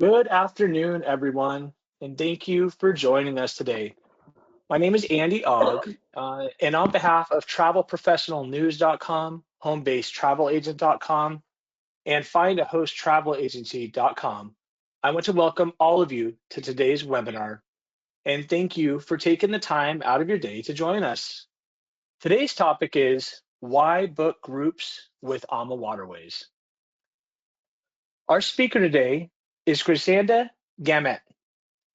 Good afternoon, everyone, and thank you for joining us today. My name is Andy Ogg, and on behalf of TravelProfessionalNews.com, HomeBaseTravelAgent.com, and FindAHostTravelAgency.com, I want to welcome all of you to today's webinar, and thank you for taking the time out of your day to join us. Today's topic is why book groups with AmaWaterways. Our speaker today is Grisanda Gamet.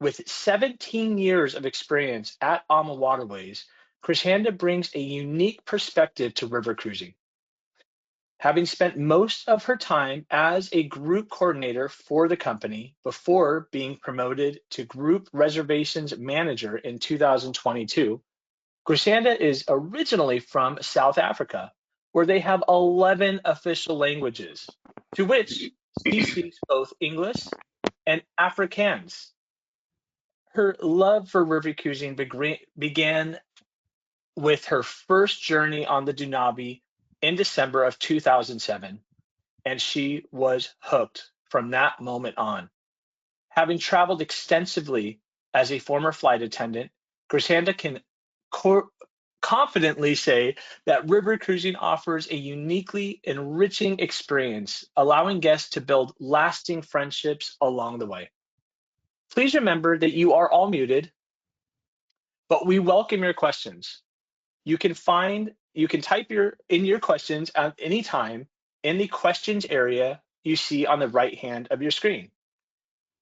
With 17 years of experience at AmaWaterways, Krishanda brings a unique perspective to river cruising. Having spent most of her time as a group coordinator for the company before being promoted to group reservations manager in 2022, Krishanda is originally from South Africa, where they have 11 official languages, to which she speaks both English and Afrikaans. Her love for river cruising began with her first journey on the Dunabi in December of 2007, and she was hooked from that moment on. Having traveled extensively as a former flight attendant, Grisanda can confidently say that river cruising offers a uniquely enriching experience, allowing guests to build lasting friendships along the way. Please remember that you are all muted, but we welcome your questions. You can type your questions at any time in the questions area you see on the right hand of your screen.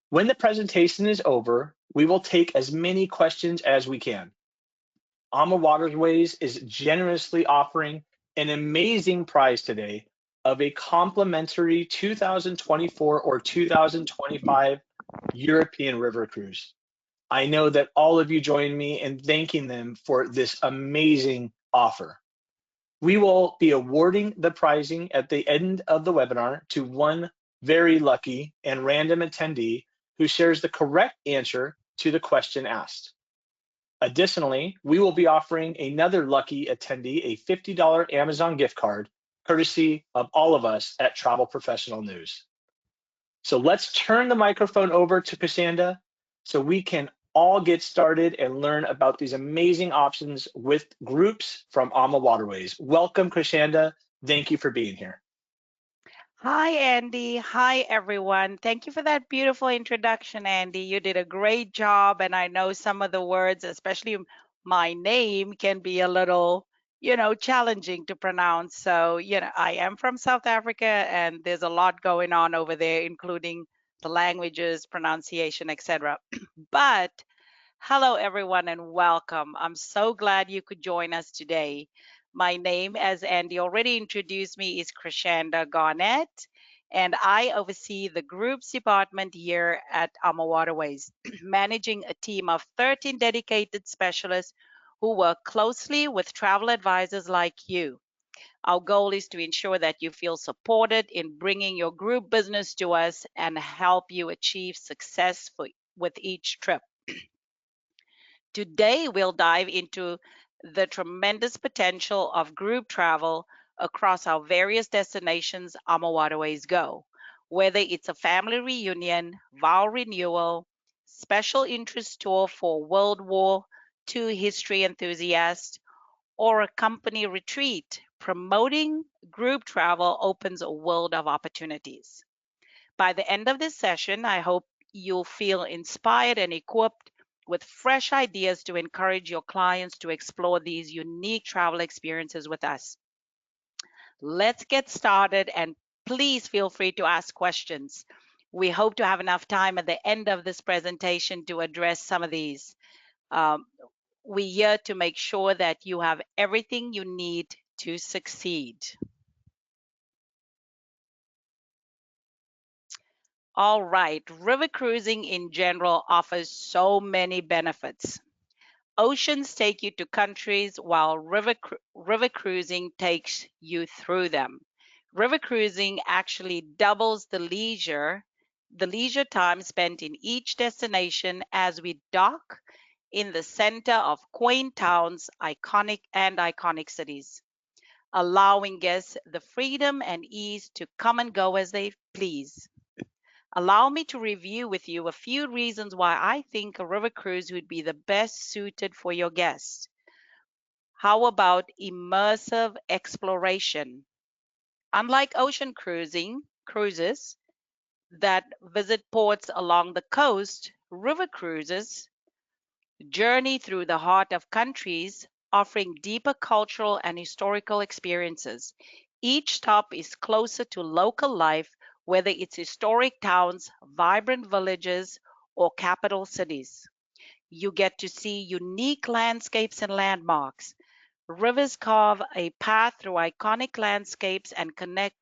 When the presentation is over, we will take as many questions as we can. AmaWaterways is generously offering an amazing prize today of a complimentary 2024 or 2025 European river cruise. I know that all of you join me in thanking them for this amazing offer. We will be awarding the prizing at the end of the webinar to one very lucky and random attendee who shares the correct answer to the question asked. Additionally, we will be offering another lucky attendee a $50 Amazon gift card, courtesy of all of us at Travel Professional News. So let's turn the microphone over to Cassandra so we can all get started and learn about these amazing options with groups from AmaWaterways. Welcome, Krishanda. Thank you for being here. Hi, Andy. Hi, everyone. Thank you for that beautiful introduction, Andy. You did a great job. And I know some of the words, especially my name, can be a little, challenging to pronounce. So, I am from South Africa and there's a lot going on over there, including the languages, pronunciation, etc. But hello, everyone, and welcome. I'm so glad you could join us today. My name, as Andy already introduced me, is Krishanda Garnett, and I oversee the groups department here at AmaWaterways, managing a team of 13 dedicated specialists who work closely with travel advisors like you. Our goal is to ensure that you feel supported in bringing your group business to us and help you achieve success with each trip. Today, we'll dive into the tremendous potential of group travel across our various destinations AmaWaterways go, whether it's a family reunion, vow renewal, special interest tour for World War II history enthusiasts, or a company retreat. Promoting group travel opens a world of opportunities. By the end of this session, I hope you'll feel inspired and equipped with fresh ideas to encourage your clients to explore these unique travel experiences with us. Let's get started and please feel free to ask questions. We hope to have enough time at the end of this presentation to address some of these. We're here to make sure that you have everything you need to succeed. All right, river cruising in general offers so many benefits. Oceans take you to countries while river cruising takes you through them. River cruising actually doubles the leisure time spent in each destination as we dock in the center of quaint towns, iconic cities, allowing guests the freedom and ease to come and go as they please. Allow me to review with you a few reasons why I think a river cruise would be the best suited for your guests. How about immersive exploration? Unlike ocean cruises that visit ports along the coast, river cruises journey through the heart of countries, offering deeper cultural and historical experiences. Each stop is closer to local life, whether it's historic towns, vibrant villages, or capital cities. You get to see unique landscapes and landmarks. Rivers carve a path through iconic landscapes and connect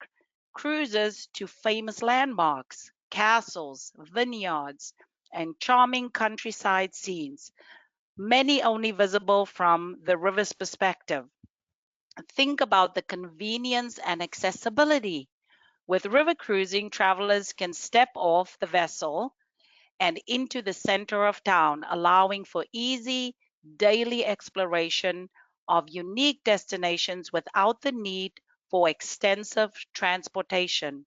cruisers to famous landmarks, castles, vineyards, and charming countryside scenes, many only visible from the river's perspective. Think about the convenience and accessibility. With river cruising, travelers can step off the vessel and into the center of town, allowing for easy daily exploration of unique destinations without the need for extensive transportation.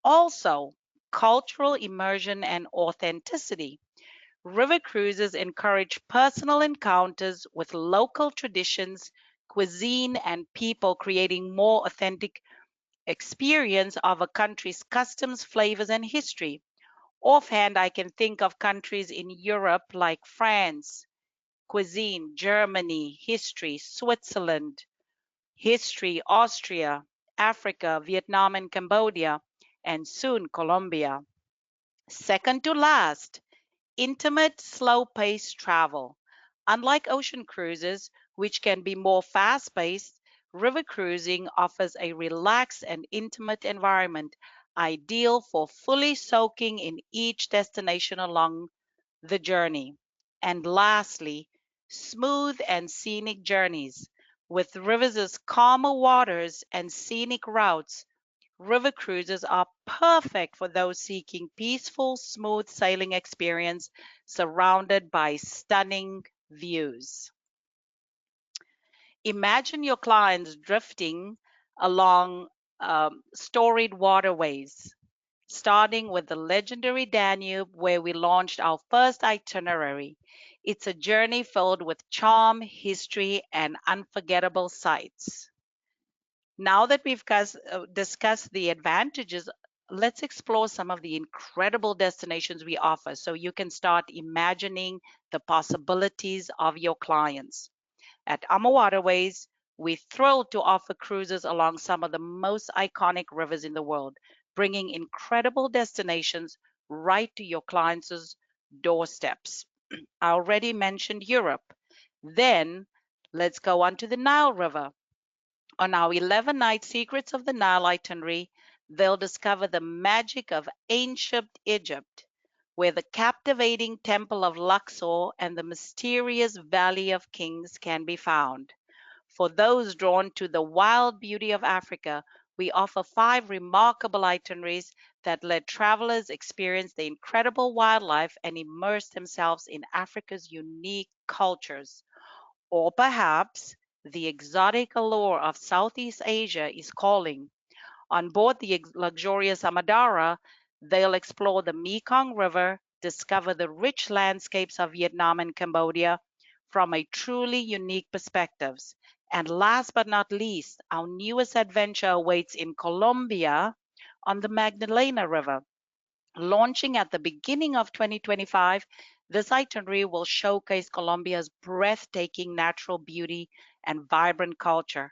Also, cultural immersion and authenticity. River cruises encourage personal encounters with local traditions, cuisine, and people, creating more authentic experience of a country's customs, flavors, and history. Offhand, I can think of countries in Europe like France, cuisine, Germany, history, Switzerland, history, Austria, Africa, Vietnam, and Cambodia, and soon Colombia. Second to last, intimate, slow paced travel. Unlike ocean cruises, which can be more fast paced, river cruising offers a relaxed and intimate environment, ideal for fully soaking in each destination along the journey. And lastly, smooth and scenic journeys. With rivers' calmer waters and scenic routes, river cruises are perfect for those seeking peaceful, smooth sailing experience surrounded by stunning views. Imagine your clients drifting along storied waterways, starting with the legendary Danube, where we launched our first itinerary. It's a journey filled with charm, history, and unforgettable sights. Now that we've discussed the advantages, let's explore some of the incredible destinations we offer so you can start imagining the possibilities of your clients. At AmaWaterways, we're thrilled to offer cruises along some of the most iconic rivers in the world, bringing incredible destinations right to your clients' doorsteps. I already mentioned Europe. Then let's go on to the Nile River. On our 11-night Secrets of the Nile itinerary, they'll discover the magic of ancient Egypt, where the captivating Temple of Luxor and the mysterious Valley of Kings can be found. For those drawn to the wild beauty of Africa, we offer 5 remarkable itineraries that let travelers experience the incredible wildlife and immerse themselves in Africa's unique cultures. Or perhaps the exotic allure of Southeast Asia is calling. On board the luxurious Amadara, they'll explore the Mekong River, discover the rich landscapes of Vietnam and Cambodia from a truly unique perspectives. And last but not least, our newest adventure awaits in Colombia on the Magdalena River. Launching at the beginning of 2025, this itinerary will showcase Colombia's breathtaking natural beauty and vibrant culture.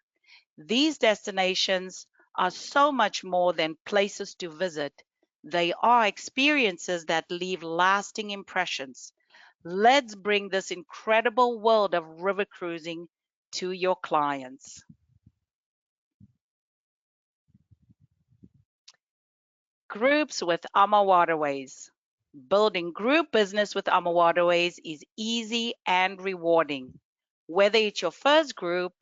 These destinations are so much more than places to visit. They are experiences that leave lasting impressions. Let's bring this incredible world of river cruising to your clients. Groups with AmaWaterways. Building group business with AmaWaterways is easy and rewarding. Whether it's your first group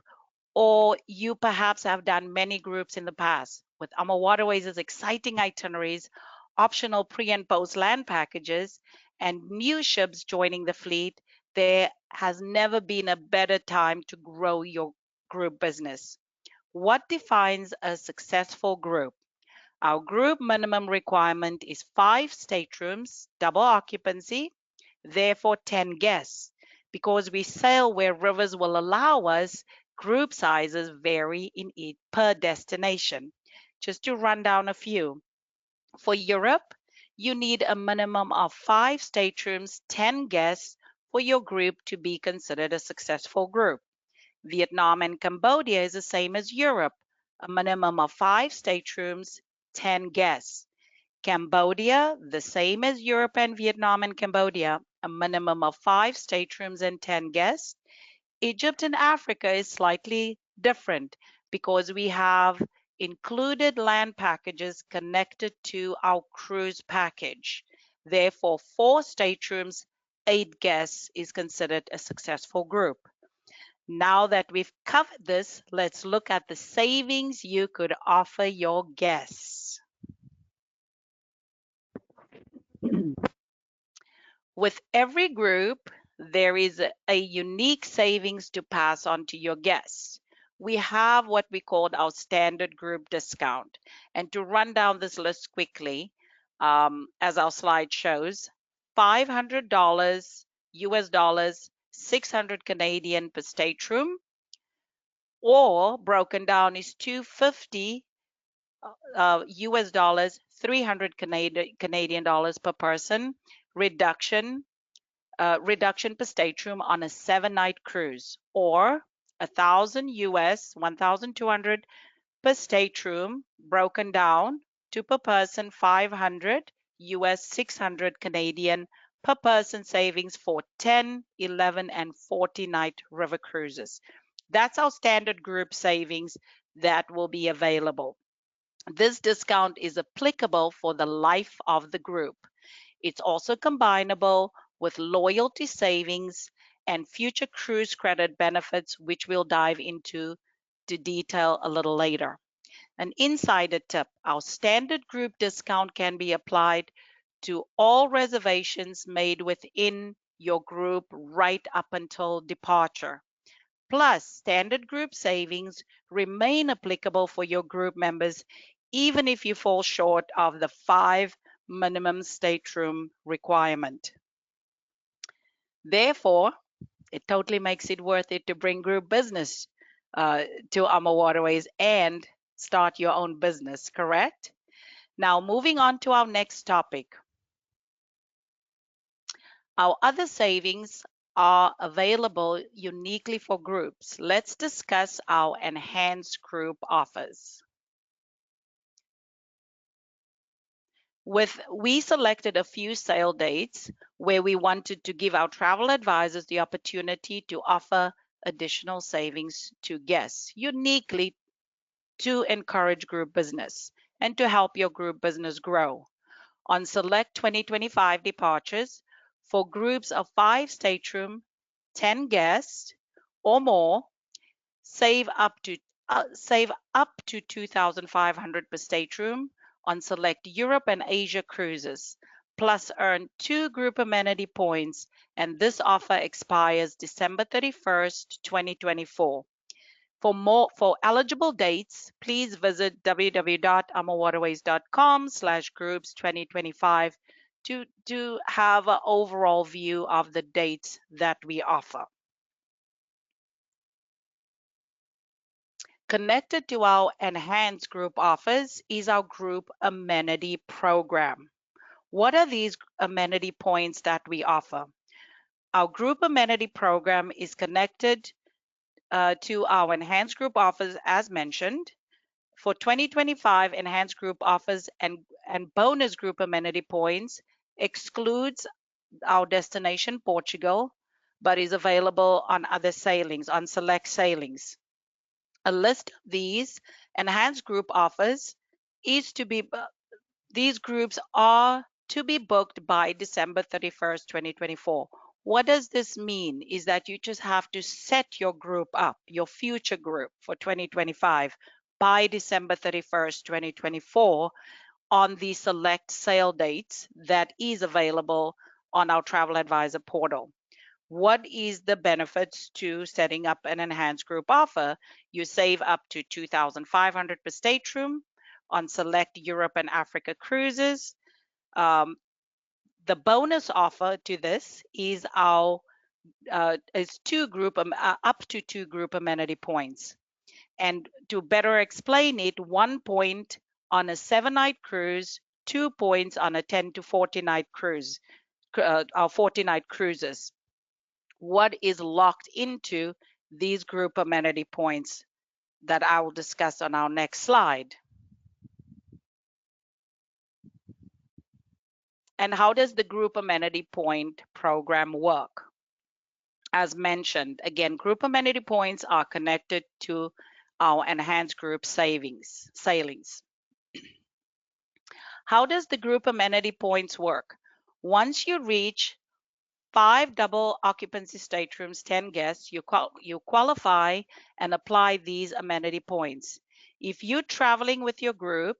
or you perhaps have done many groups in the past, with AmaWaterways' exciting itineraries, optional pre and post land packages, and new ships joining the fleet, there has never been a better time to grow your group business. What defines a successful group? Our group minimum requirement is 5 staterooms, double occupancy, therefore 10 guests. Because we sail where rivers will allow us, group sizes vary in each per destination. Just to run down a few. For Europe, you need a minimum of 5 staterooms, 10 guests for your group to be considered a successful group. Vietnam and Cambodia is the same as Europe, a minimum of 5 staterooms, 10 guests. Cambodia, the same as Europe and Vietnam and Cambodia, a minimum of 5 staterooms and 10 guests. Egypt and Africa is slightly different because we have included land packages connected to our cruise package. Therefore, 4 staterooms, 8 guests is considered a successful group. Now that we've covered this, let's look at the savings you could offer your guests. With every group, there is a unique savings to pass on to your guests. We have what we call our standard group discount. And to run down this list quickly, as our slide shows, $500 US dollars, 600 Canadian per stateroom, or broken down is 250 US dollars, 300 Canadian dollars per person, reduction per stateroom on a 7-night cruise, or 1,000 US, 1,200 per stateroom, broken down to per person 500 US, 600 Canadian per person savings for 10, 11, and 40-night river cruises. That's our standard group savings that will be available. This discount is applicable for the life of the group. It's also combinable with loyalty savings and future cruise credit benefits, which we'll dive into to detail a little later. An insider tip, our standard group discount can be applied to all reservations made within your group right up until departure. Plus, standard group savings remain applicable for your group members even if you fall short of the 5 minimum stateroom requirement. Therefore, it totally makes it worth it to bring group business to AmaWaterways and start your own business, correct? Now, moving on to our next topic. Our other savings are available uniquely for groups. Let's discuss our enhanced group offers. We selected a few sale dates where we wanted to give our travel advisors the opportunity to offer additional savings to guests, uniquely to encourage group business and to help your group business grow. On select 2025 departures for groups of 5 stateroom, 10 guests or more, save up to 2,500 per stateroom on select Europe and Asia cruises, plus earn 2 group amenity points, and this offer expires December 31st, 2024. For eligible dates, please visit www.amawaterways.com/groups2025 to have an overall view of the dates that we offer. Connected to our enhanced group offers is our group amenity program. What are these amenity points that we offer? Our group amenity program is connected to our enhanced group offers as mentioned. For 2025, enhanced group offers and bonus group amenity points excludes our destination Portugal, but is available on other sailings, on select sailings. A list of these enhanced group offers is to be, these groups are to be booked by December 31st, 2024. What does this mean? Is that you just have to set your group up, your future group for 2025 by December 31st, 2024 on the select sale dates that is available on our Travel Advisor portal. What is the benefits to setting up an enhanced group offer? You save up to 2,500 per stateroom on select Europe and Africa cruises. Um, the bonus offer to this is our up to two group amenity points. And to better explain it, 1 point on a 7-night cruise, 2 points on a 10 to 40-night cruise, our 40-night cruises. What is locked into these group amenity points that I will discuss on our next slide. And how does the group amenity point program work? As mentioned, again, group amenity points are connected to our enhanced group sailings. How does the group amenity points work? Once you reach 5 double occupancy staterooms, 10 guests, you qualify and apply these amenity points. If you're traveling with your group,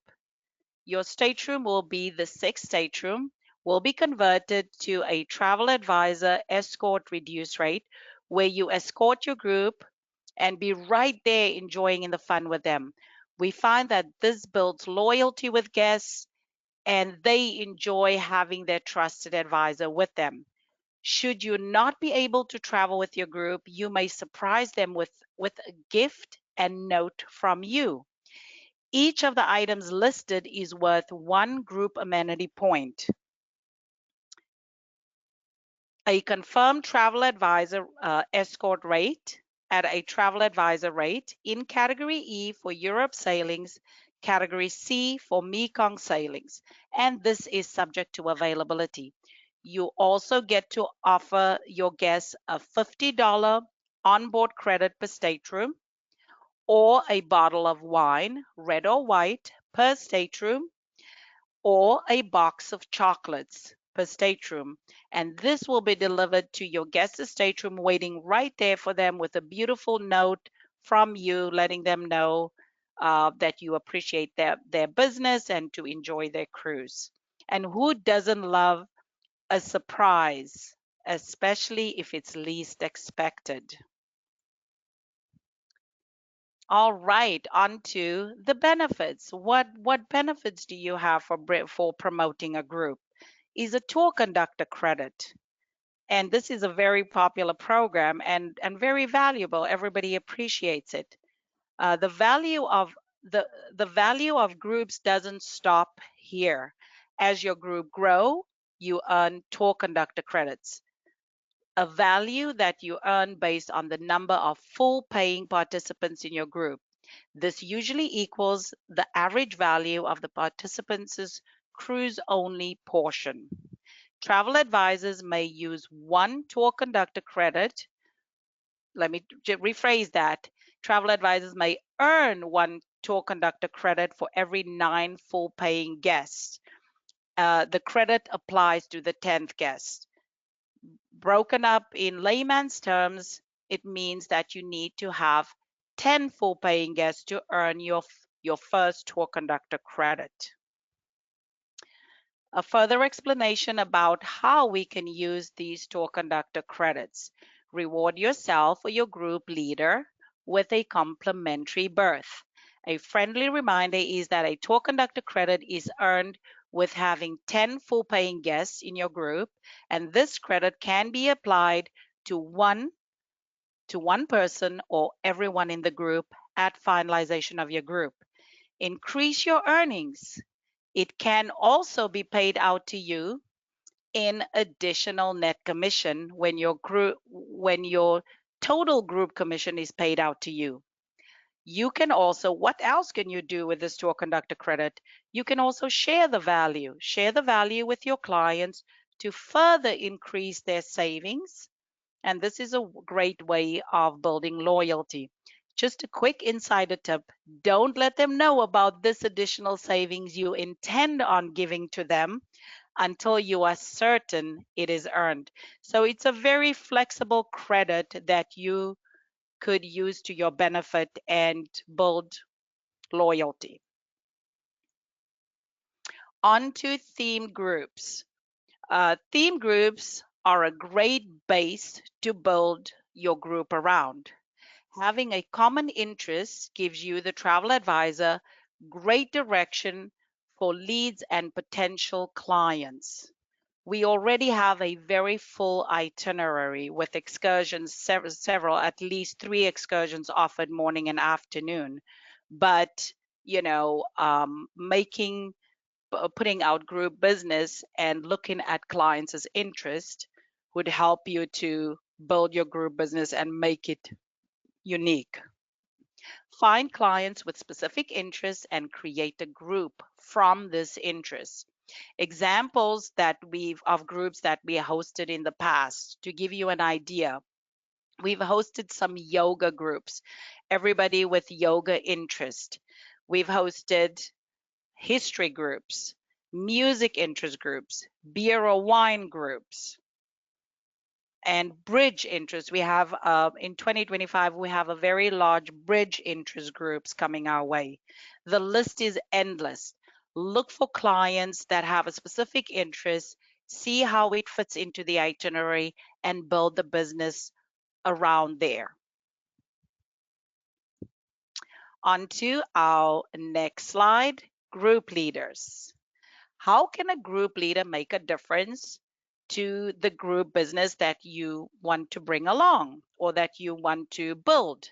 your stateroom will be the 6th stateroom, will be converted to a travel advisor escort reduced rate, where you escort your group and be right there enjoying in the fun with them. We find that this builds loyalty with guests and they enjoy having their trusted advisor with them. Should you not be able to travel with your group, you may surprise them with a gift and note from you. Each of the items listed is worth 1 group amenity point. A confirmed travel advisor escort rate at a travel advisor rate in category E for Europe sailings, category C for Mekong sailings, and this is subject to availability. You also get to offer your guests a $50 onboard credit per stateroom or a bottle of wine, red or white, per stateroom, or a box of chocolates per stateroom. And this will be delivered to your guest's stateroom, waiting right there for them with a beautiful note from you, letting them know that you appreciate their business and to enjoy their cruise. And who doesn't love a surprise, especially if it's least expected? All right, on to the benefits. What benefits do you have for promoting a group? Is a tour conductor credit. And this is a very popular program and very valuable. Everybody appreciates it. The value of the value of groups doesn't stop here. As your group grow, you earn tour conductor credits, a value that you earn based on the number of full paying participants in your group. This usually equals the average value of the participants' cruise only portion. Travel advisors may use 1 tour conductor credit. Let me rephrase that. Travel advisors may earn 1 tour conductor credit for every 9 full paying guests. The credit applies to the 10th guest. Broken up in layman's terms, it means that you need to have 10 full paying guests to earn your first tour conductor credit. A further explanation about how we can use these tour conductor credits. Reward yourself or your group leader with a complimentary berth. A friendly reminder is that a tour conductor credit is earned with having 10 full paying guests in your group, and this credit can be applied to one person or everyone in the group at finalization of your group. Increase your earnings. It can also be paid out to you in additional net commission when your total group commission is paid out to you. You can also, what else can you do with this tour conductor credit? You can also share the value. Share the value with your clients to further increase their savings. And this is a great way of building loyalty. Just a quick insider tip, don't let them know about this additional savings you intend on giving to them until you are certain it is earned. So it's a very flexible credit that you could use to your benefit and build loyalty. On to theme groups. Theme groups are a great base to build your group around. Having a common interest gives you, the travel advisor, great direction for leads and potential clients. We already have a very full itinerary with excursions, several, at least 3 excursions offered morning and afternoon. But, putting out group business and looking at clients' interest would help you to build your group business and make it unique. Find clients with specific interests and create a group from this interest. Examples that we've of groups that we hosted in the past to give you an idea. We've hosted some yoga groups, everybody with yoga interest. We've hosted history groups, music interest groups, beer or wine groups, and bridge interest. We have in 2025, we have a very large bridge interest groups coming our way. The list is endless. Look for clients that have a specific interest, see how it fits into the itinerary, and build the business around there. On to our next slide, group leaders. How can a group leader make a difference to the group business that you want to bring along or that you want to build?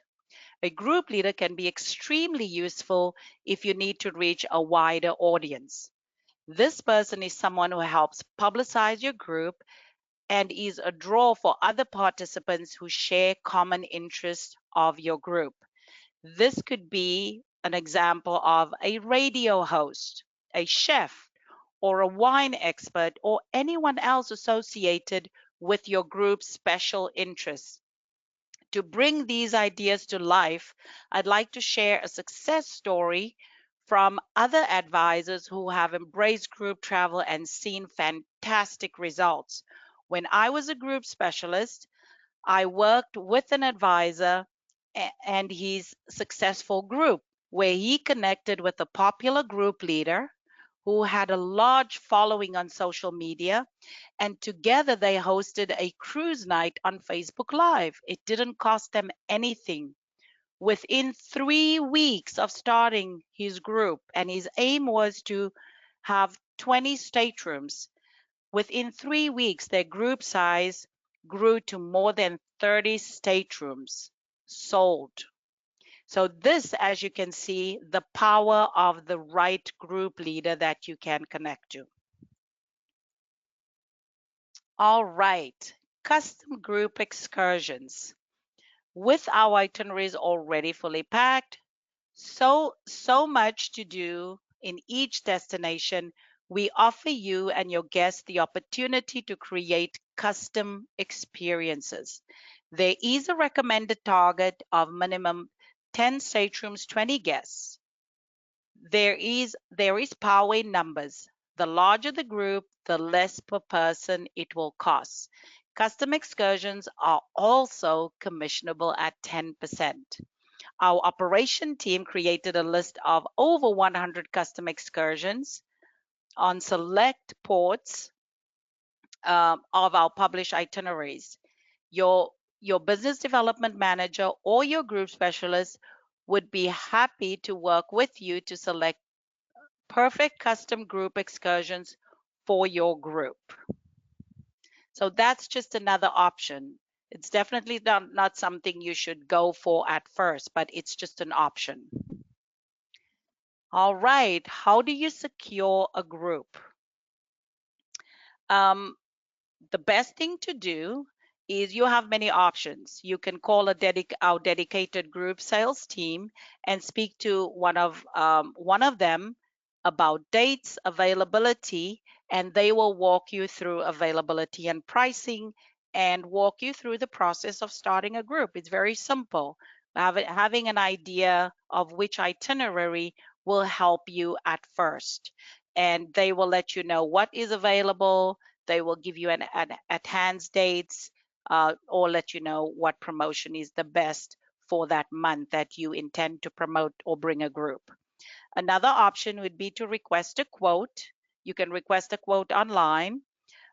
A group leader can be extremely useful if you need to reach a wider audience. This person is someone who helps publicize your group and is a draw for other participants who share common interests of your group. This could be an example of a radio host, a chef, or a wine expert, or anyone else associated with your group's special interests. To bring these ideas to life, I'd like to share a success story from other advisors who have embraced group travel and seen fantastic results. When I was a group specialist, I worked with an advisor and his successful group, where he connected with a popular group leader who had a large following on social media, and together they hosted a cruise night on Facebook Live. It didn't cost them anything. Within 3 weeks of starting his group, and his aim was to have 20 staterooms, within 3 weeks, their group size grew to more than 30 staterooms sold. So, this, as you can see, the power of the right group leader that you can connect to. All right, custom group excursions. With our itineraries already fully packed, so much to do in each destination, we offer you and your guests the opportunity to create custom experiences. There is a recommended target of minimum 10 staterooms, 20 guests. There is power in numbers. The larger the group, the less per person it will cost. Custom excursions are also commissionable at 10%. Our operation team created a list of over 100 custom excursions on select ports of our published itineraries. Your business development manager or your group specialist would be happy to work with you to select perfect custom group excursions for your group. So that's just another option. It's definitely not something you should go for at first, but it's just an option. All right, how do you secure a group? Um, the best thing to do is you have many options. You can call our dedicated group sales team and speak to one of them about dates, availability, and they will walk you through availability and pricing and walk you through the process of starting a group. It's very simple. Having an idea of which itinerary will help you at first, and they will let you know what is available. They will give you an at-hands dates, or let you know what promotion is the best for that month that you intend to promote or bring a group. Another option would be to request a quote. You can request a quote online,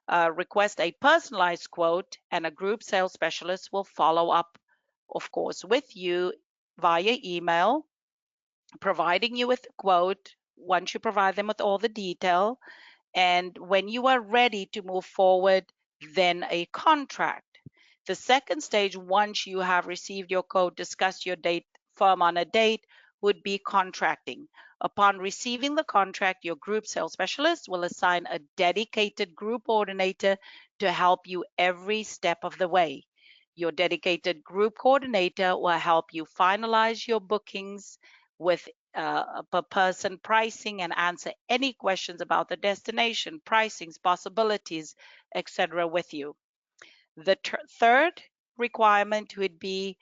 request a personalized quote, and a group sales specialist will follow up, of course, with you via email providing you with a quote once you provide them with all the detail. And when you are ready to move forward, then a contract. The second stage, once you have received your quote, discuss your date, firm on a date, would be contracting. Upon receiving the contract, your group sales specialist will assign a dedicated group coordinator to help you every step of the way. Your dedicated group coordinator will help you finalize your bookings with per person pricing and answer any questions about the destination, pricings, possibilities, etc. with you. The third requirement would be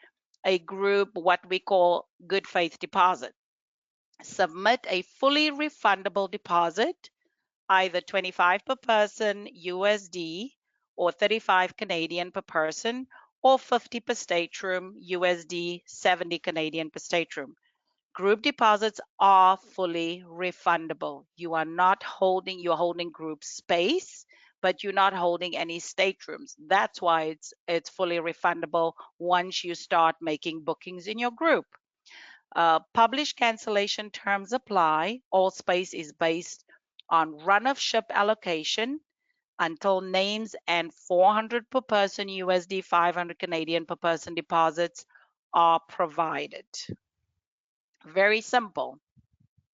a group, what we call good faith deposit. Submit a fully refundable deposit, either 25 per person USD or 35 Canadian per person, or 50 per stateroom USD, 70 Canadian per stateroom. Group deposits are fully refundable. You're holding group space, but you're not holding any staterooms. That's why it's fully refundable once you start making bookings in your group. Published cancellation terms apply. All space is based on run of ship allocation until names and 400 per person USD, 500 Canadian per person deposits are provided. Very simple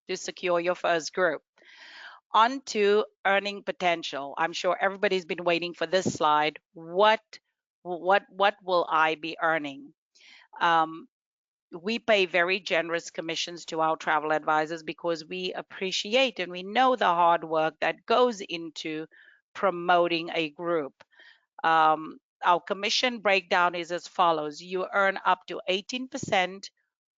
to secure your first group. On to earning potential. I'm sure everybody's been waiting for this slide. What will I be earning? Um, we pay very generous commissions to our travel advisors because we appreciate and we know the hard work that goes into promoting a group. Our commission breakdown is as follows. You earn up to 18%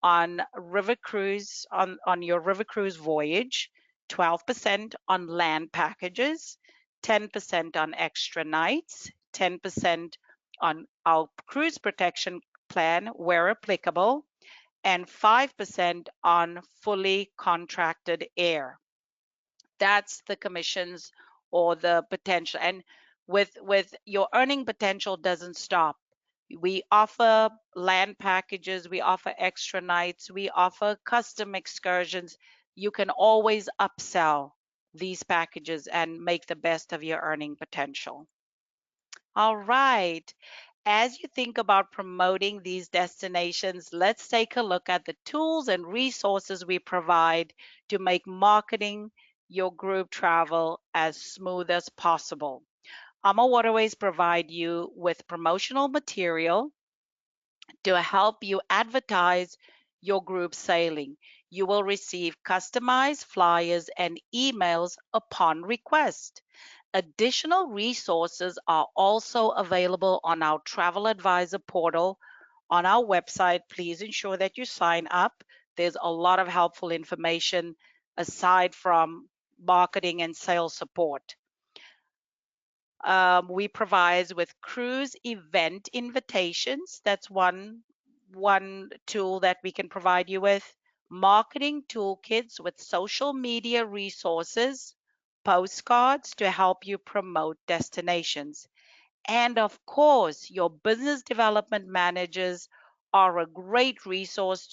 on river cruise on your river cruise voyage, 12% on land packages, 10% on extra nights, 10% on our cruise protection plan where applicable, and 5% on fully contracted air. That's the commissions or the potential. And with your earning potential doesn't stop. We offer land packages, we offer extra nights, we offer custom excursions. You can always upsell these packages and make the best of your earning potential. All right. As you think about promoting these destinations, let's take a look at the tools and resources we provide to make marketing your group travel as smooth as possible. AmaWaterways provide you with promotional material to help you advertise your group sailing. You will receive customized flyers and emails upon request. Additional resources are also available on our travel advisor portal on our website. Please ensure that you sign up. There's a lot of helpful information aside from marketing and sales support. We provide with cruise event invitations. That's one tool that we can provide you with. Marketing toolkits with social media resources, postcards to help you promote destinations. And of course, your business development managers are a great resource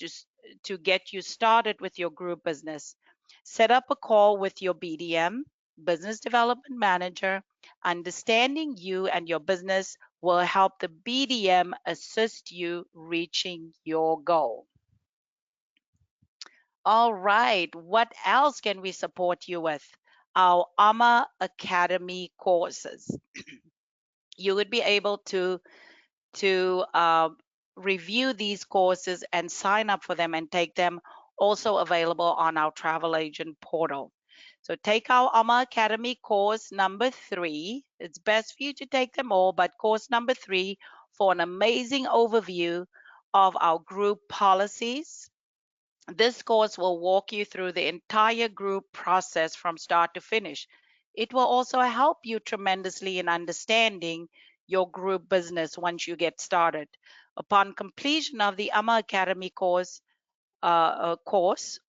to get you started with your group business. Set up a call with your BDM, business development manager. Understanding you and your business will help the BDM assist you reaching your goal. All right, what else can we support you with? Our AMA Academy courses. You would be able to review these courses and sign up for them and take them, also available on our travel agent portal. So take our AMA Academy course number 3. It's best for you to take them all, but course number 3 for an amazing overview of our group policies. This course will walk you through the entire group process from start to finish. It will also help you tremendously in understanding your group business once you get started. Upon completion of the AMA Academy course, once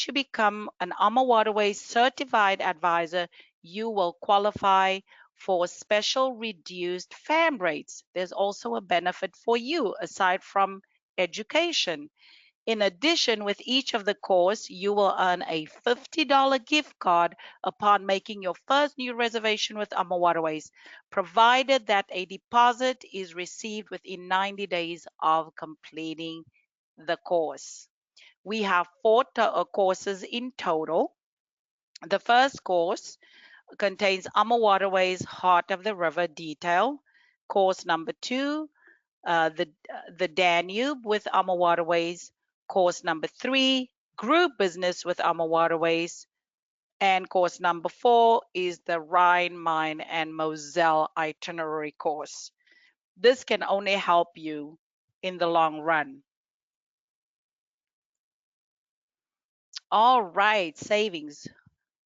you become an AmaWaterways certified advisor, you will qualify for special reduced FAM rates. There's also a benefit for you aside from education. In addition, with each of the course, you will earn a $50 gift card upon making your first new reservation with AmaWaterways, provided that a deposit is received within 90 days of completing the course. We have four courses in total. The first course contains AmaWaterways Heart of the River Detail. Course number 2, the Danube with AmaWaterways. Course number 3, Group Business with AmaWaterways. And course number 4 is the Rhine, Main, and Moselle itinerary course. This can only help you in the long run. All right, savings.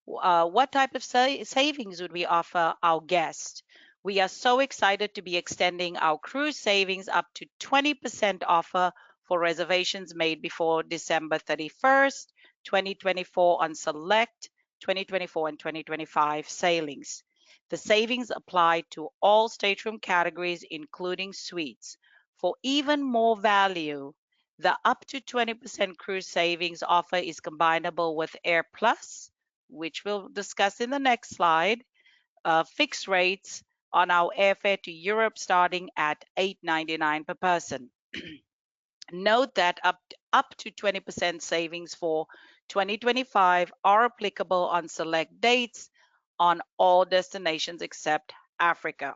What type of savings would we offer our guests? We are so excited to be extending our cruise savings up to 20% offer for reservations made before December 31st, 2024 on select 2024 and 2025 sailings. The savings apply to all stateroom categories, including suites. For even more value, the up to 20% cruise savings offer is combinable with Air Plus, which we'll discuss in the next slide, fixed rates on our airfare to Europe starting at $8.99 per person. Note that up to 20% savings for 2025 are applicable on select dates on all destinations except Africa.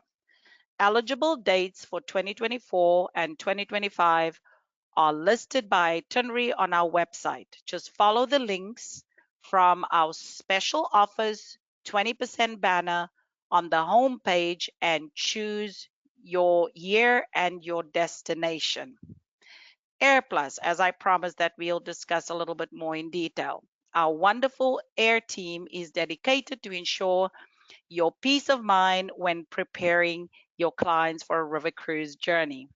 Eligible dates for 2024 and 2025 are listed by itinerary on our website. Just follow the links from our special offers 20% banner on the home page and choose your year and your destination. AirPlus, as I promised that we'll discuss a little bit more in detail. Our wonderful air team is dedicated to ensure your peace of mind when preparing your clients for a river cruise journey.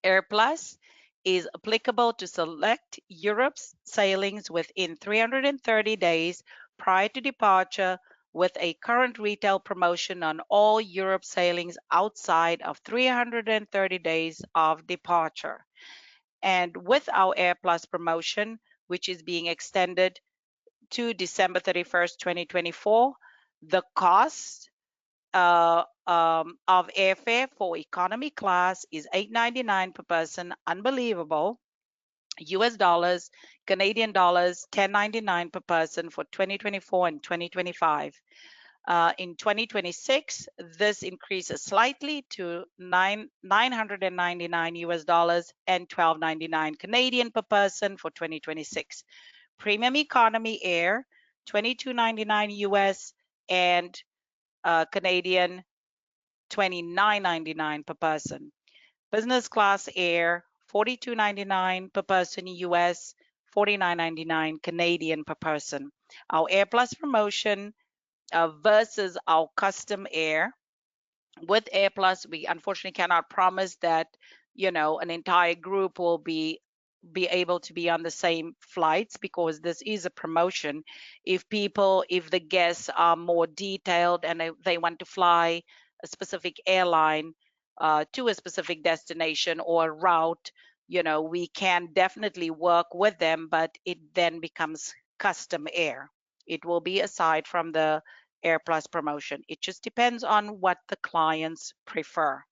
AirPlus is applicable to select Europe's sailings within 330 days prior to departure, with a current retail promotion on all Europe sailings outside of 330 days of departure. And with our AirPlus promotion, which is being extended to December 31st, 2024, the cost of airfare for economy class is $8.99 per person. Unbelievable. US dollars, Canadian dollars, $10.99 per person for 2024 and 2025. In 2026, this increases slightly to 999 US dollars and 12.99 Canadian per person for 2026. Premium economy air, 22.99 US and Canadian, $29.99 per person. Business class air, $42.99 per person US, $49.99 Canadian per person. Our Air Plus promotion versus our custom air. With Air Plus, we unfortunately cannot promise that, an entire group will be able to be on the same flights because this is a promotion. If the guests are more detailed and they want to fly a specific airline to a specific destination or route, we can definitely work with them, but it then becomes custom air. It will be aside from the Air Plus promotion. It just depends on what the clients prefer.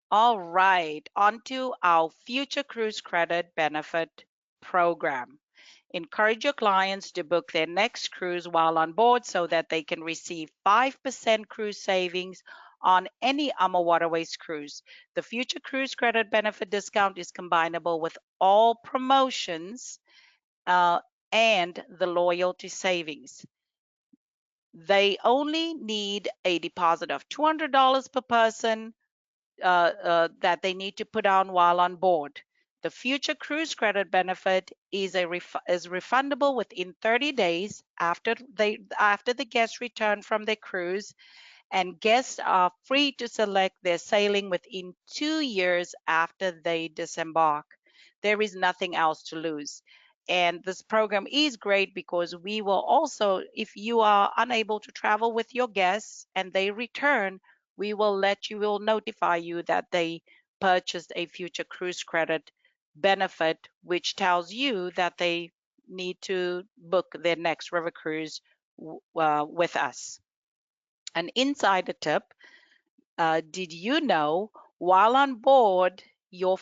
All right, on to our future cruise credit benefit program. Encourage your clients to book their next cruise while on board so that they can receive 5% cruise savings on any AmaWaterways cruise. The future cruise credit benefit discount is combinable with all promotions and the loyalty savings. They only need a deposit of $200 per person that they need to put on while on board. The future cruise credit benefit is refundable within 30 days after the guests return from their cruise, and guests are free to select their sailing within 2 years after they disembark. There is nothing else to lose. And this program is great because we will also, if you are unable to travel with your guests and they return, we'll notify you that they purchased a future cruise credit benefit, which tells you that they need to book their next river cruise with us. An insider tip, did you know while on board your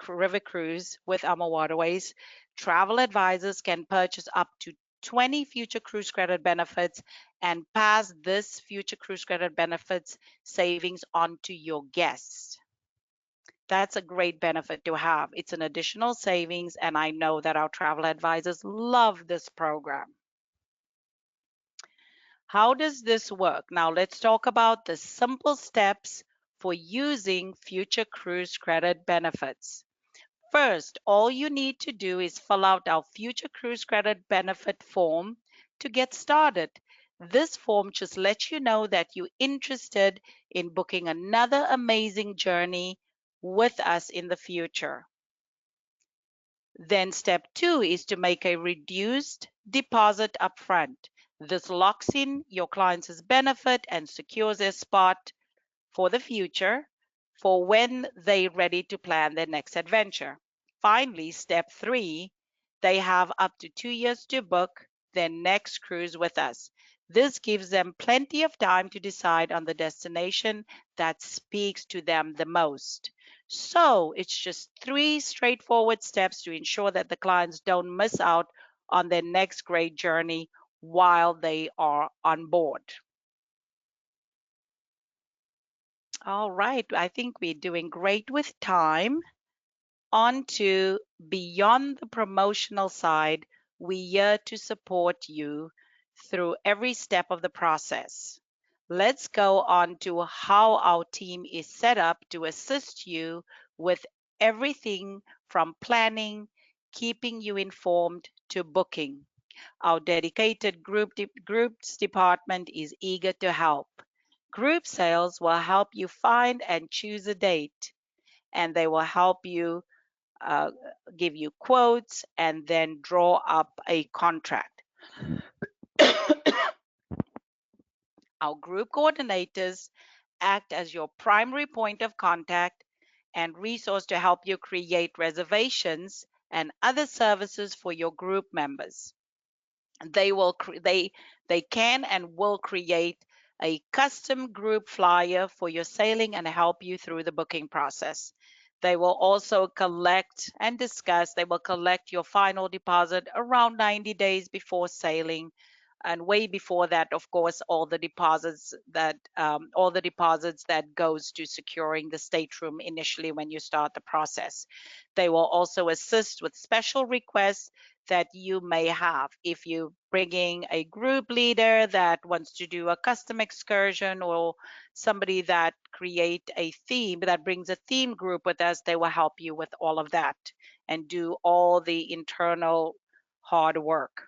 river cruise with AmaWaterways, travel advisors can purchase up to 20 future cruise credit benefits and pass this future cruise credit benefits savings on to your guests? That's a great benefit to have. It's an additional savings, and I know that our travel advisors love this program. How does this work? Now, let's talk about the simple steps for using future cruise credit benefits. First, all you need to do is fill out our future cruise credit benefit form to get started. This form just lets you know that you're interested in booking another amazing journey with us in the future. Then step two is to make a reduced deposit upfront. This locks in your client's benefit and secures their spot for the future for when they're ready to plan their next adventure. Finally, step three, they have up to 2 years to book their next cruise with us. This gives them plenty of time to decide on the destination that speaks to them the most. So it's just 3 straightforward steps to ensure that the clients don't miss out on their next great journey while they are on board. All right, I think we're doing great with time. On to beyond the promotional side, we're here to support you through every step of the process. Let's go on to how our team is set up to assist you with everything from planning, keeping you informed, to booking. Our dedicated groups department is eager to help. Group sales will help you find and choose a date, and they will help you uh, give you quotes and then draw up a contract. Our group coordinators act as your primary point of contact and resource to help you create reservations and other services for your group members. They will they can and will create a custom group flyer for your sailing and help you through the booking process. They will also collect and discuss, they will collect your final deposit around 90 days before sailing, and way before that, of course, all the deposits that goes to securing the stateroom initially when you start the process. They will also assist with special requests that you may have. If you're bringing a group leader that wants to do a custom excursion, or somebody that create a theme, that brings a theme group with us, they will help you with all of that and do all the internal hard work.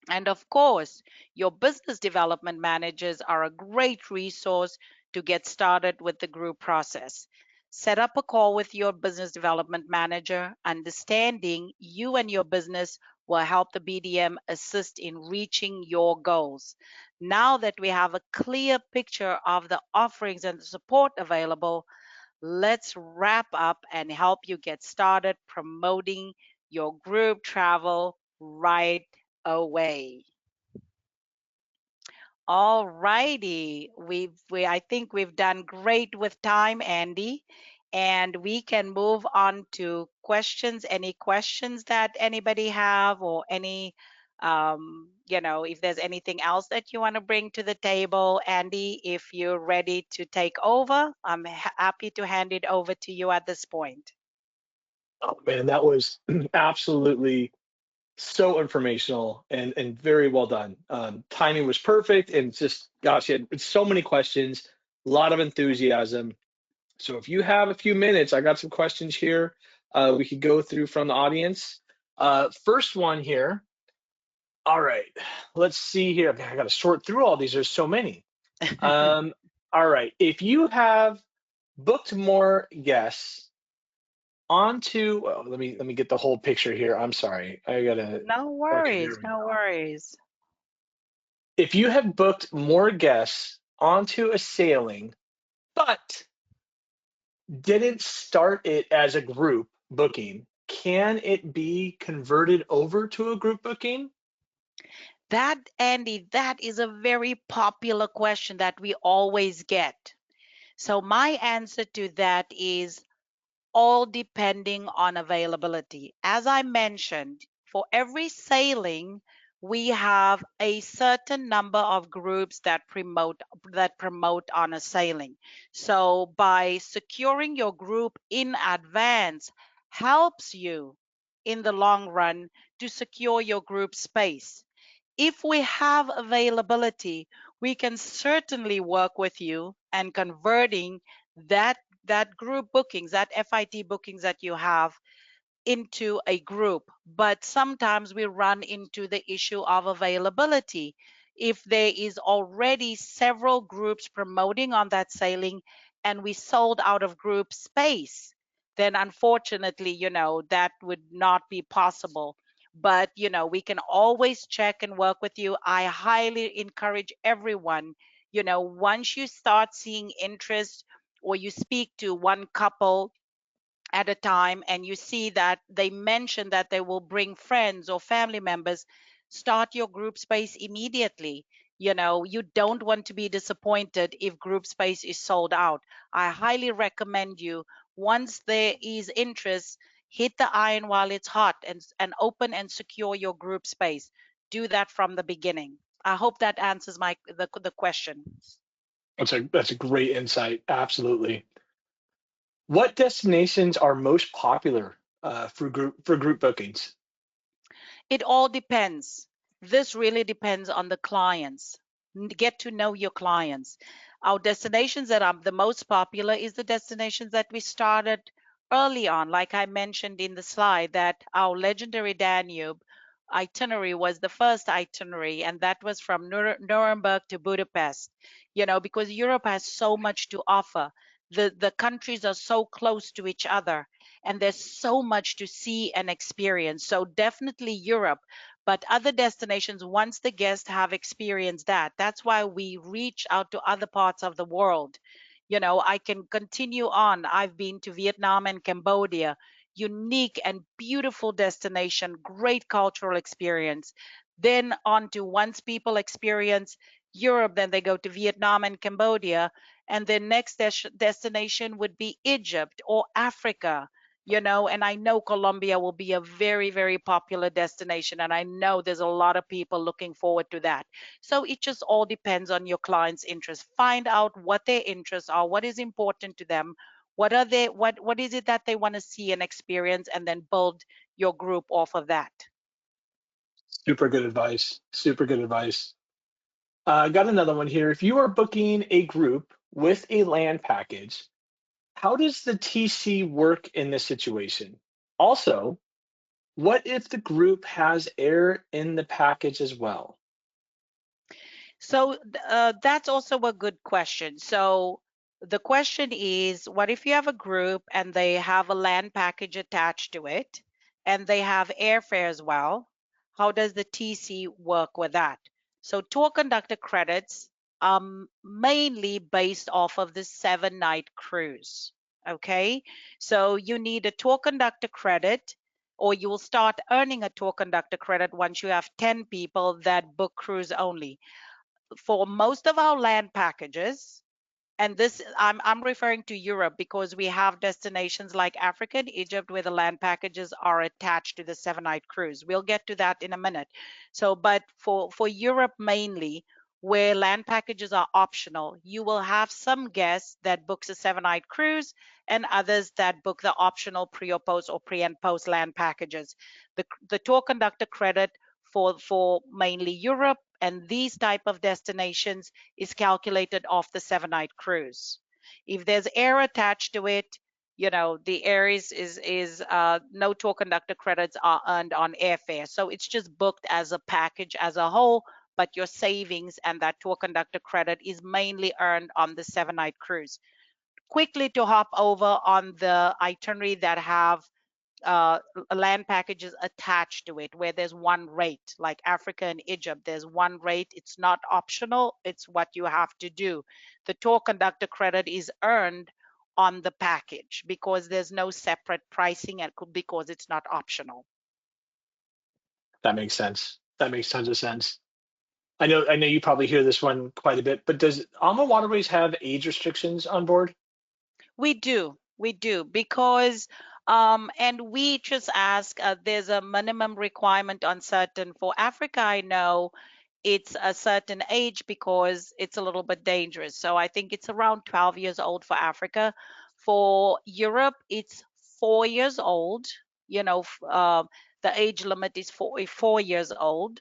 And of course, your business development managers are a great resource to get started with the group process. Set up a call with your business development manager. Understanding you and your business will help the BDM assist in reaching your goals. Now that we have a clear picture of the offerings and the support available, let's wrap up and help you get started promoting your group travel right away. All righty. I think we've done great with time, Andy, and we can move on to questions. Any questions that anybody have, or any, if there's anything else that you want to bring to the table, Andy, if you're ready to take over, I'm happy to hand it over to you at this point. Oh man, that was absolutely so informational and very well done. Timing was perfect, and just gosh, you had so many questions, a lot of enthusiasm. So if you have a few minutes, I got some questions here. We could go through from the audience. First one here. All right, let's see here. Man, I got to sort through all these. There's so many. Um, all right, if you have booked more guests onto, well, let me get the whole picture here. I'm sorry. I gotta. No Okay, there worries, we no go. worries. If you have booked more guests onto a sailing, but didn't start it as a group booking, can it be converted over to a group booking? That, Andy, that is a very popular question that we always get. So my answer to that is all depending on availability. As I mentioned, for every sailing, we have a certain number of groups that promote on a sailing. So by securing your group in advance helps you in the long run to secure your group space. If we have availability, we can certainly work with you and converting that group bookings, that FIT bookings that you have into a group. But sometimes we run into the issue of availability. If there is already several groups promoting on that sailing and we sold out of group space, then unfortunately, that would not be possible. But, we can always check and work with you. I highly encourage everyone, once you start seeing interest or you speak to one couple at a time and you see that they mention that they will bring friends or family members, start your group space immediately. You don't want to be disappointed if group space is sold out. I highly recommend you, once there is interest, hit the iron while it's hot and open and secure your group space. Do that from the beginning. I hope that answers the question. That's a great insight. Absolutely. What destinations are most popular for group bookings? It all depends. This really depends on the clients. Get to know your clients. Our destinations that are the most popular is the destinations that we started early on. Like I mentioned in the slide, that our legendary Danube itinerary was the first itinerary, and that was from Nuremberg to Budapest. Because Europe has so much to offer. The countries are so close to each other and there's so much to see and experience. So definitely Europe, but other destinations, once the guests have experienced that, that's why we reach out to other parts of the world. I can continue on. I've been to Vietnam and Cambodia, unique and beautiful destination, great cultural experience. Then on to, once people experience Europe, then they go to Vietnam and Cambodia, and their next destination would be Egypt or Africa. And I know Colombia will be a very, very popular destination. And I know there's a lot of people looking forward to that. So it just all depends on your client's interest. Find out what their interests are, what is important to them, what is it that they want to see and experience, and then build your group off of that. Super good advice. Super good advice. Got another one here. If you are booking a group with a land package, how does the TC work in this situation? Also, what if the group has air in the package as well? So that's also a good question. So the question is, what if you have a group and they have a land package attached to it and they have airfare as well? How does the TC work with that? So tour conductor credits mainly based off of the 7-night cruise. Okay, so you need a tour conductor credit, or you will start earning a tour conductor credit once you have 10 people that book cruise only. For most of our land packages, and this I'm referring to Europe because we have destinations like Africa and Egypt where the land packages are attached to the 7-night cruise. We'll get to that in a minute. So, but for Europe mainly, where land packages are optional, you will have some guests that books a 7-night cruise and others that book the optional pre or post or pre and post land packages. The tour conductor credit for mainly Europe and these type of destinations is calculated off the 7-night cruise. If there's air attached to it, the air is no tour conductor credits are earned on airfare. So it's just booked as a package as a whole, but your savings and that tour conductor credit is mainly earned on the 7-night cruise. Quickly to hop over on the itinerary that have uh, land packages attached to it, where there's one rate, like Africa and Egypt, there's one rate. It's not optional, it's what you have to do. The tour conductor credit is earned on the package because there's no separate pricing and because it's not optional. That makes sense. That makes tons of sense. I know you probably hear this one quite a bit, but does AmaWaterways have age restrictions on board? We do, because and we just ask. There's a minimum requirement on certain. For Africa, I know it's a certain age because it's a little bit dangerous. So I think it's around 12 years old for Africa. For Europe, it's 4 years old. You know, the age limit is 4 years old,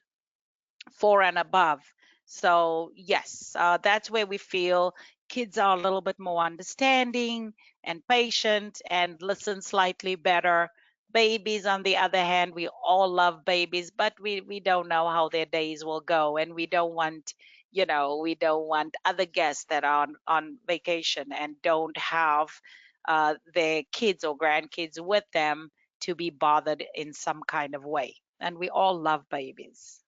four and above. So, yes, that's where we feel kids are a little bit more understanding and patient and listen slightly better. Babies, on the other hand, we all love babies, but we don't know how their days will go. And we don't want, we don't want other guests that are on vacation and don't have their kids or grandkids with them to be bothered in some kind of way. And we all love babies.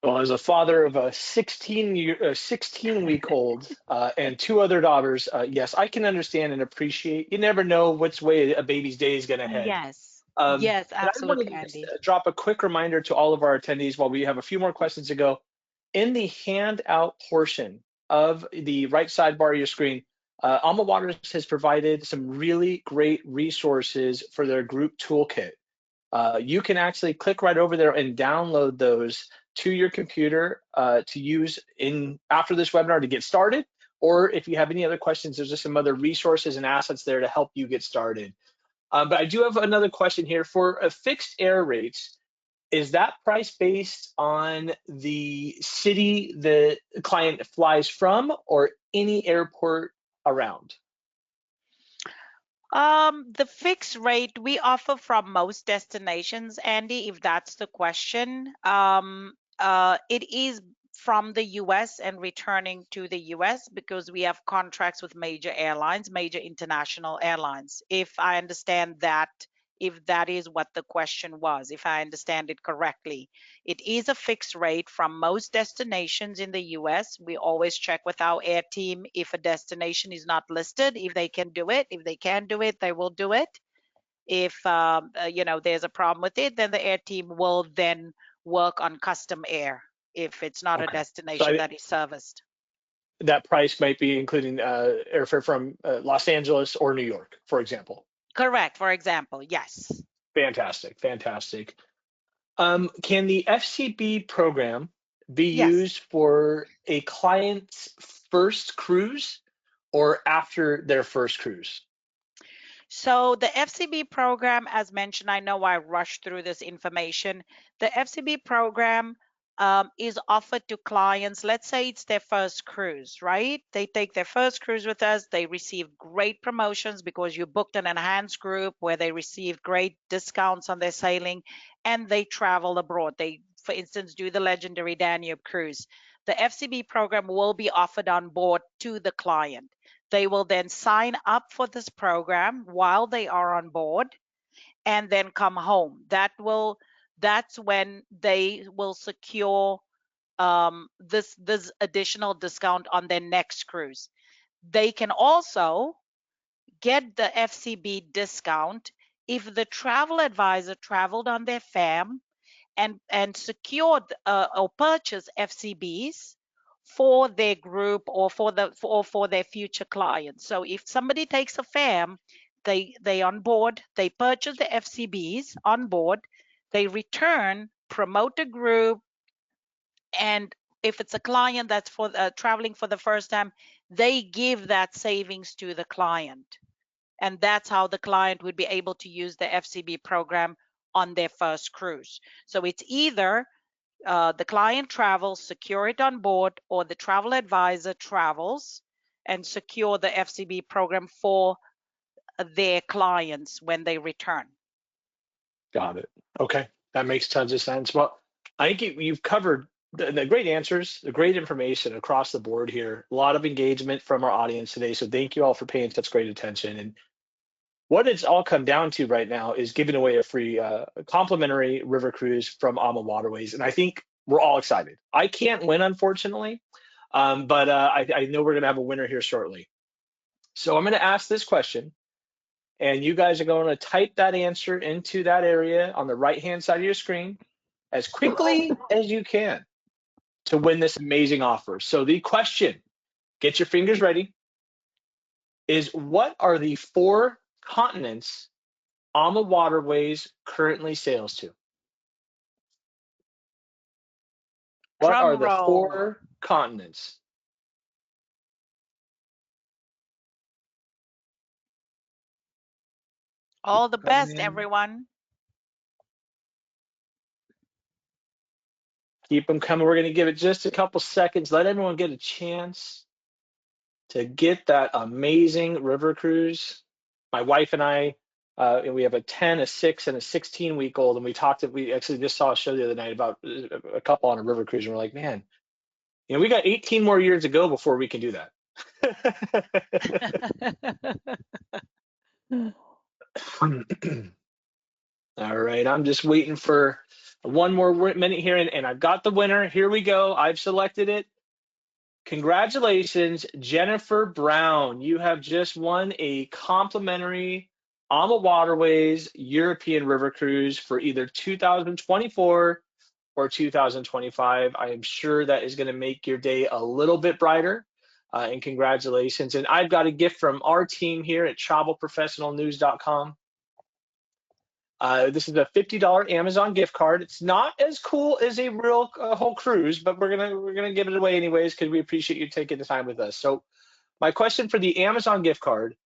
Well, as a father of a 16-week-old and two other daughters, yes, I can understand and appreciate. You never know which way a baby's day is going to head. Yes. Um, Yes, and I wanted absolutely, to just Andy. drop a quick reminder to all of our attendees while we have a few more questions to go. In the handout portion of the right sidebar of your screen, Alma Waters has provided some really great resources for their group toolkit. You can actually click right over there and download those to your computer to use in after this webinar to get started. Or if you have any other questions, there's just some other resources and assets there to help you get started. But I do have another question here. For a fixed air rates, is that price based on the city the client flies from or any airport around? The fixed rate we offer from most destinations, Andy, if that's the question. It is from the US and returning to the US because we have contracts with major airlines, major international airlines. If I understand that, if that is what the question was, if I understand it correctly. It is a fixed rate from most destinations in the US. We always check with our air team if a destination is not listed, if they can do it. If they can do it, they will do it. If there's a problem with it, then the air team will then work on custom air if it's not a Okay. So destination that is serviced. that price might be including airfare from Los Angeles or New York, for example. Correct, for example. Yes. Fantastic, fantastic. Can the FCB program be Yes. used for a client's first cruise or after their first cruise? So the FCB program, as mentioned, I know I rushed through this information. The FCB program is offered to clients. Let's say it's their first cruise, right? They take their first cruise with us. They receive great promotions because you booked an enhanced group where they receive great discounts on their sailing, and they travel abroad. They, for instance, do the legendary Danube cruise. The FCB program will be offered on board to the client. They will then sign up for this program while they are on board and then come home. That's when they will secure this additional discount on their next cruise. They can also get the FCB discount if the travel advisor traveled on their FAM and secured or purchased FCBs for their group or for their future clients. So if somebody takes a FAM, they on board, they purchase the FCBs on board, they return, promote a group, and if it's a client that's for traveling for the first time, they give that savings to the client. And that's how the client would be able to use the FCB program on their first cruise. So it's either the client travels, secure it on board, or the travel advisor travels and secure the FCB program for their clients when they return. Got it. Okay, that makes tons of sense. Well, I think you've covered the great answers, the great information across the board here. A lot of engagement from our audience today. So thank you all for paying such great attention. And what it's all come down to right now is giving away a free complimentary river cruise from AmaWaterways. And I think we're all excited. I can't win, unfortunately, but I know we're going to have a winner here shortly. So I'm going to ask this question, and you guys are going to type that answer into that area on the right-hand side of your screen as quickly as you can to win this amazing offer. So the question, get your fingers ready, is what are the 4 continents AmaWaterways currently sails to? What are Drum the roll. 4 continents? Keep All the coming best, in. everyone. Keep them coming. We're going to give it just a couple seconds. Let everyone get a chance to get that amazing river cruise. My wife and I, we have a 10, a 6, and a 16-week-old, and we actually just saw a show the other night about a couple on a river cruise, and we're like, man, we got 18 more years to go before we can do that. All right, I'm just waiting for one more minute here, and I've got the winner. Here we go. I've selected it. Congratulations, Jennifer Brown. You have just won a complimentary AmaWaterways European River Cruise for either 2024 or 2025. I am sure that is going to make your day a little bit brighter. And congratulations. And I've got a gift from our team here at travelprofessionalnews.com. This is a $50 Amazon gift card. It's not as cool as a real whole cruise, but we're gonna give it away anyways because we appreciate you taking the time with us. So my question for the Amazon gift card: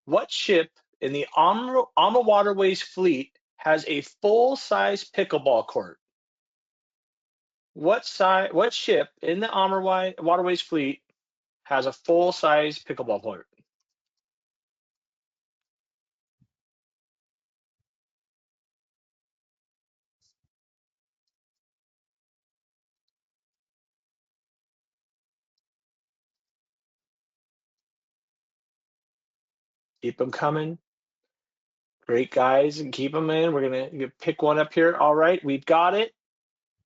what ship in the AmaWaterways fleet has a full-size pickleball court? What ship in the AmaWaterways fleet has a full-size pickleball court? Keep them coming. Great guys, and keep them in. We're gonna pick one up here. All right, we've got it.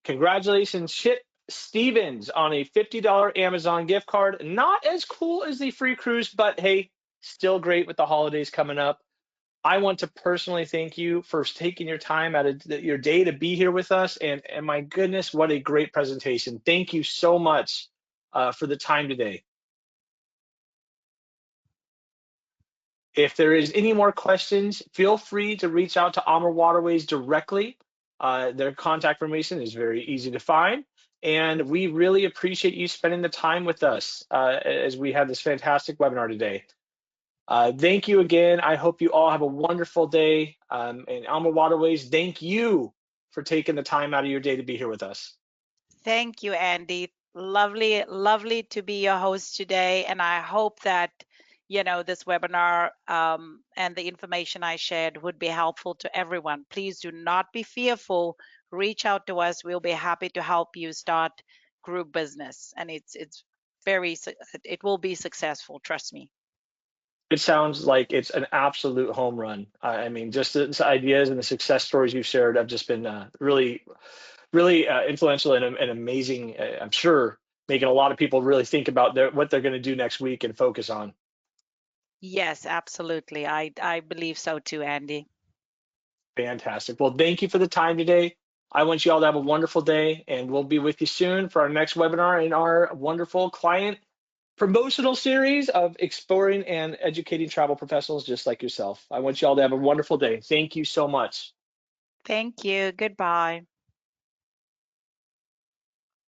Congratulations, Chip Stevens, on a $50 Amazon gift card. Not as cool as the free cruise, but hey, still great with the holidays coming up. I want to personally thank you for taking your time out of your day to be here with us. And my goodness, what a great presentation. Thank you so much for the time today. If there is any more questions, feel free to reach out to AmaWaterways directly. Their contact information is very easy to find. And we really appreciate you spending the time with us as we have this fantastic webinar today. Thank you again. I hope you all have a wonderful day. And AmaWaterways, thank you for taking the time out of your day to be here with us. Thank you, Andy. Lovely, lovely to be your host today. And I hope that, this webinar and the information I shared would be helpful to everyone. Please do not be fearful. Reach out to us. We'll be happy to help you start group business. And it will be successful. Trust me. It sounds like it's an absolute home run. I mean, just the ideas and the success stories you've shared have just been really influential and amazing. I'm sure making a lot of people really think about what they're going to do next week and focus on. Yes, absolutely. I believe so too, Andy. Fantastic. Well, thank you for the time today. I want you all to have a wonderful day, and we'll be with you soon for our next webinar in our wonderful client promotional series of exploring and educating travel professionals just like yourself. I want you all to have a wonderful day. Thank you so much. Thank you. Goodbye.